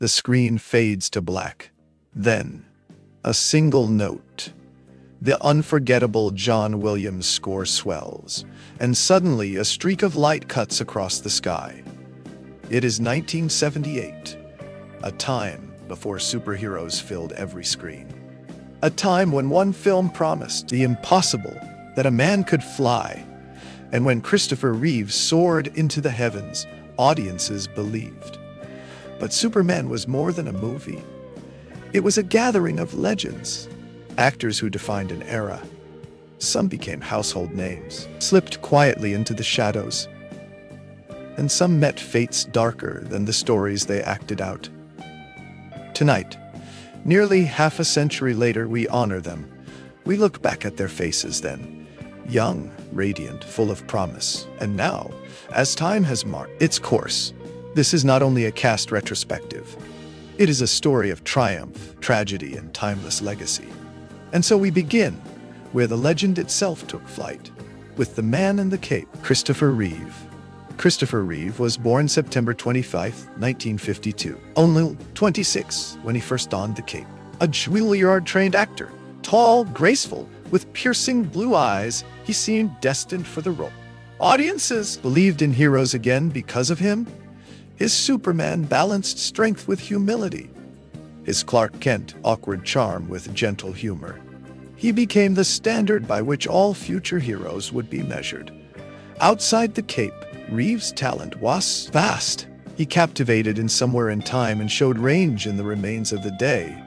The screen fades to black. Then, a single note. The unforgettable John Williams score swells, and suddenly a streak of light cuts across the sky. It is 1978, a time before superheroes filled every screen. A time when one film promised the impossible, that a man could fly, and when Christopher Reeve soared into the heavens, audiences believed. But Superman was more than a movie. It was a gathering of legends, actors who defined an era. Some became household names, slipped quietly into the shadows, and some met fates darker than the stories they acted out. Tonight, nearly half a century later, we honor them. We look back at their faces then, young, radiant, full of promise. And now, as time has marked its course, this is not only a cast retrospective. It is a story of triumph, tragedy, and timeless legacy. And so we begin where the legend itself took flight, with the man in the cape, Christopher Reeve. Christopher Reeve was born September 25, 1952, only 26 when he first donned the cape. A Juilliard-trained actor, tall, graceful, with piercing blue eyes, he seemed destined for the role. Audiences believed in heroes again because of him. His Superman balanced strength with humility. His Clark Kent, awkward charm with gentle humor. He became the standard by which all future heroes would be measured. Outside the cape, Reeve's talent was vast. He captivated in Somewhere in Time and showed range in The Remains of the Day.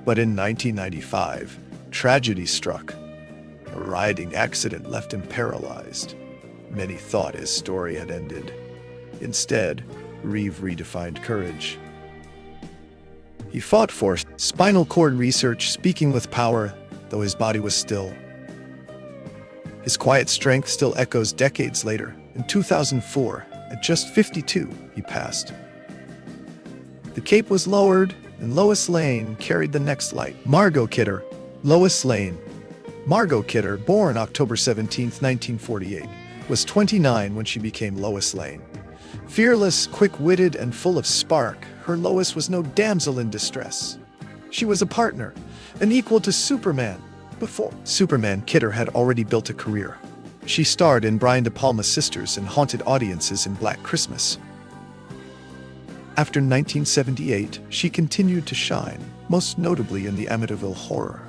But in 1995, tragedy struck. A riding accident left him paralyzed. Many thought his story had ended. Instead, Reeve redefined courage. He fought for spinal cord research, speaking with power, though his body was still. His quiet strength still echoes decades later. In 2004, at just 52, he passed. The cape was lowered, and Lois Lane carried the next light. Margot Kidder, Lois Lane. Margot Kidder, born October 17, 1948, was 29 when she became Lois Lane. Fearless, quick-witted, and full of spark, her Lois was no damsel in distress. She was a partner, an equal to Superman. Before Superman, Kidder had already built a career. She starred in Brian De Palma's Sisters and haunted audiences in Black Christmas. After 1978, she continued to shine, most notably in the Amityville Horror.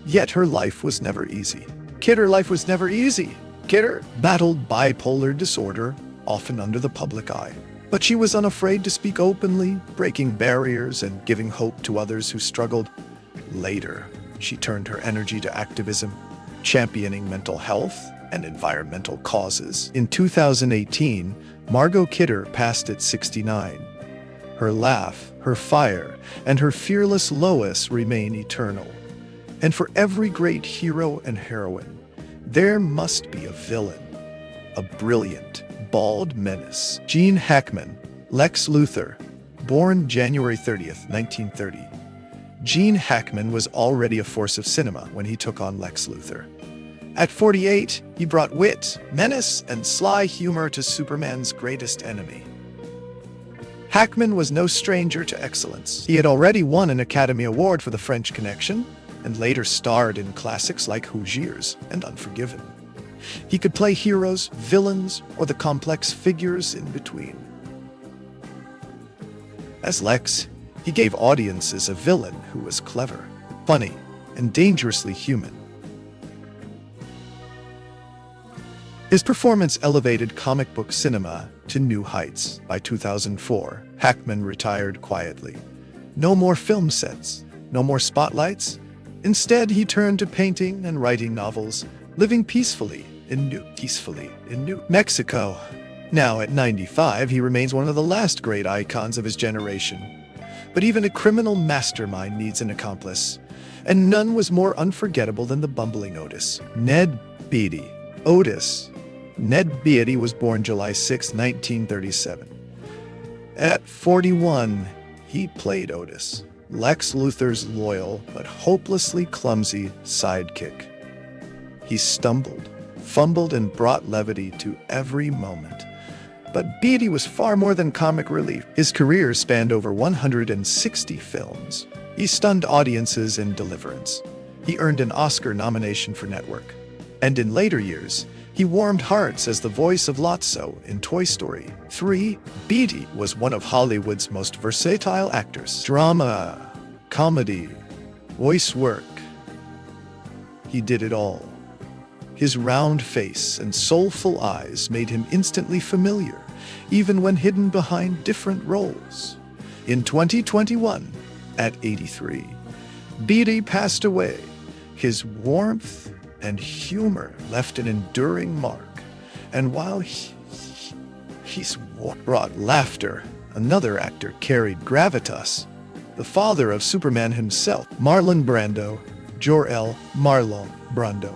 Yet her life was never easy. Kidder's life was never easy. Kidder battled bipolar disorder, often under the public eye. But she was unafraid to speak openly, breaking barriers and giving hope to others who struggled. Later, she turned her energy to activism, championing mental health and environmental causes. In 2018, Margot Kidder passed at 69. Her laugh, her fire, and her fearless Lois remain eternal. And for every great hero and heroine, there must be a villain, a brilliant, bald menace. Gene Hackman, Lex Luthor, born January 30th, 1930. Gene Hackman was already a force of cinema when he took on Lex Luthor. At 48, he brought wit, menace, and sly humor to Superman's greatest enemy. Hackman was no stranger to excellence. He had already won an Academy Award for The French Connection, and later starred in classics like Hoosiers and Unforgiven. He could play heroes, villains, or the complex figures in between. As Lex, he gave audiences a villain who was clever, funny, and dangerously human. His performance elevated comic book cinema to new heights. By 2004, Hackman retired quietly. No more film sets, no more spotlights. Instead, he turned to painting and writing novels, living peacefully in New Mexico. Now at 95, he remains one of the last great icons of his generation. But even a criminal mastermind needs an accomplice, and none was more unforgettable than the bumbling Otis. Ned Beatty. Otis. Ned Beatty was born July 6, 1937. At 41, he played Otis, Lex Luthor's loyal but hopelessly clumsy sidekick. He stumbled, fumbled, and brought levity to every moment. But Beatty was far more than comic relief. His career spanned over 160 films. He stunned audiences in Deliverance. He earned an Oscar nomination for Network. And in later years, he warmed hearts as the voice of Lotso in Toy Story 3. Beatty was one of Hollywood's most versatile actors. Drama, comedy, voice work. He did it all. His round face and soulful eyes made him instantly familiar, even when hidden behind different roles. In 2021, at 83, Beatty passed away. His warmth and humor left an enduring mark, and while he's brought laughter, another actor carried gravitas. The father of Superman himself, Marlon Brando, Jor-El Marlon Brando.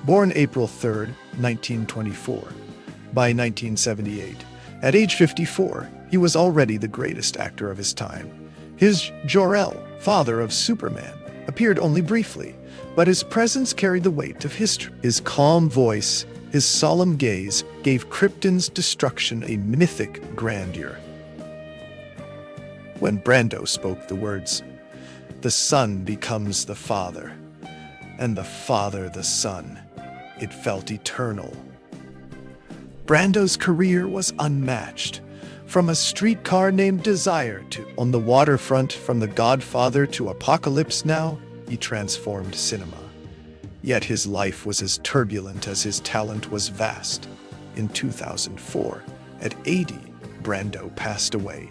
Born April 3, 1924. By 1978, at age 54, he was already the greatest actor of his time. His Jor-El, father of Superman, appeared only briefly, but his presence carried the weight of history. His calm voice, his solemn gaze, gave Krypton's destruction a mythic grandeur. When Brando spoke the words, "The son becomes the father, and the father the son," it felt eternal. Brando's career was unmatched. From A Streetcar Named Desire to On the Waterfront, from The Godfather to Apocalypse Now, he transformed cinema. Yet his life was as turbulent as his talent was vast. In 2004, at 80, Brando passed away.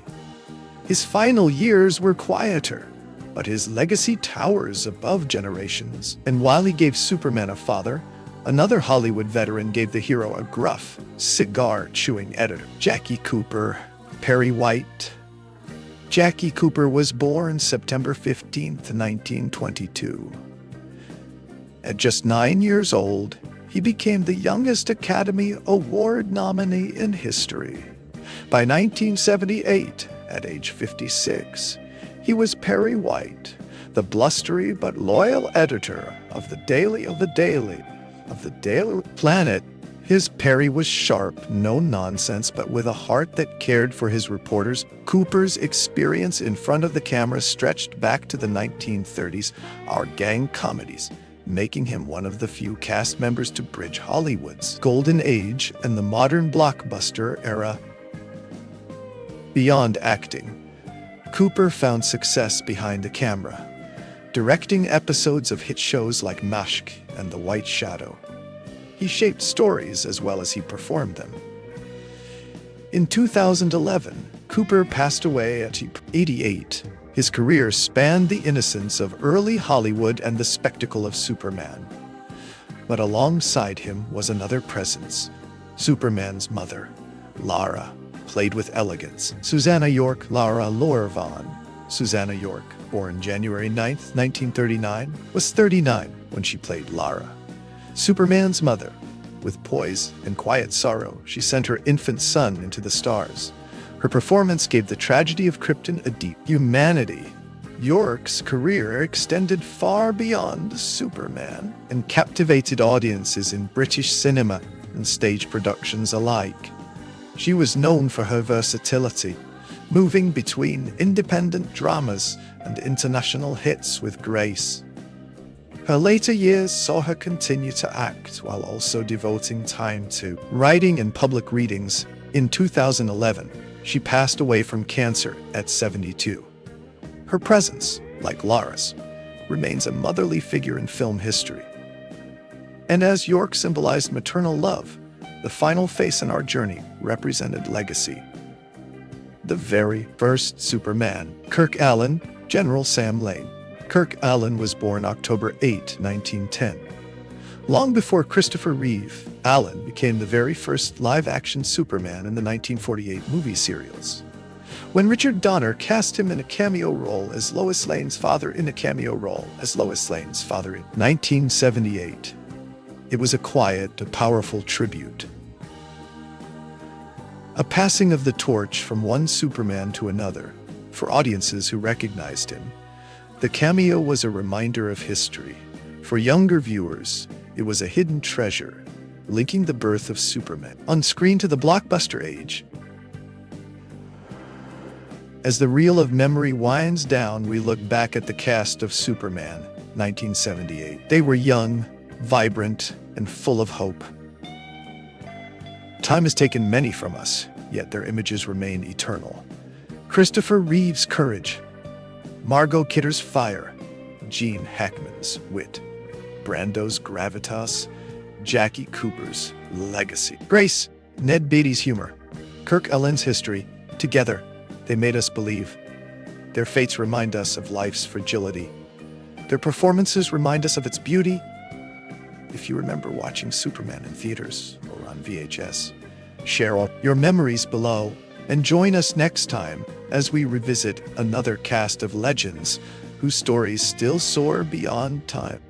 His final years were quieter, but his legacy towers above generations. And while he gave Superman a father, another Hollywood veteran gave the hero a gruff, cigar-chewing editor. Jackie Cooper, Perry White. Jackie Cooper was born September 15, 1922. At just 9 years old, he became the youngest Academy Award nominee in history. By 1978, at age 56, he was Perry White, the blustery but loyal editor of the Daily Planet. His Perry was sharp, no nonsense, but with a heart that cared for his reporters. Cooper's experience in front of the camera stretched back to the 1930s, Our Gang comedies, making him one of the few cast members to bridge Hollywood's golden age and the modern blockbuster era. Beyond acting, Cooper found success behind the camera, directing episodes of hit shows like Mashk and The White Shadow. He shaped stories as well as he performed them. In 2011, Cooper passed away at 88. His career spanned the innocence of early Hollywood and the spectacle of Superman. But alongside him was another presence, Superman's mother, Lara, played with elegance. Susanna York, Lara Lorvan. Susanna York, born January 9, 1939, was 39 when she played Lara. Superman's mother. With poise and quiet sorrow, she sent her infant son into the stars. Her performance gave the tragedy of Krypton a deep humanity. York's career extended far beyond Superman and captivated audiences in British cinema and stage productions alike. She was known for her versatility, moving between independent dramas and international hits with grace. Her later years saw her continue to act while also devoting time to writing and public readings. In 2011, she passed away from cancer at 72. Her presence, like Lara's, remains a motherly figure in film history. And as York symbolized maternal love, the final face in our journey represented legacy. The very first Superman, Kirk Alyn, General Sam Lane. Kirk Alyn was born October 8, 1910. Long before Christopher Reeve, Alyn became the very first live-action Superman in the 1948 movie serials. When Richard Donner cast him in a cameo role as Lois Lane's father in 1978, it was a quiet, a powerful tribute. A passing of the torch from one Superman to another, for audiences who recognized him. The cameo was a reminder of history. For younger viewers, it was a hidden treasure, linking the birth of Superman on screen to the blockbuster age. As the reel of memory winds down, we look back at the cast of Superman, 1978. They were young, vibrant, and full of hope. Time has taken many from us, yet their images remain eternal. Christopher Reeve's courage, Margot Kidder's fire, Gene Hackman's wit, Brando's gravitas, Jackie Cooper's legacy, Grace, Ned Beatty's humor, Kirk Ellen's history. Together, they made us believe. Their fates remind us of life's fragility. Their performances remind us of its beauty. If you remember watching Superman in theaters or on VHS, share all your memories below and join us next time as we revisit another cast of legends whose stories still soar beyond time.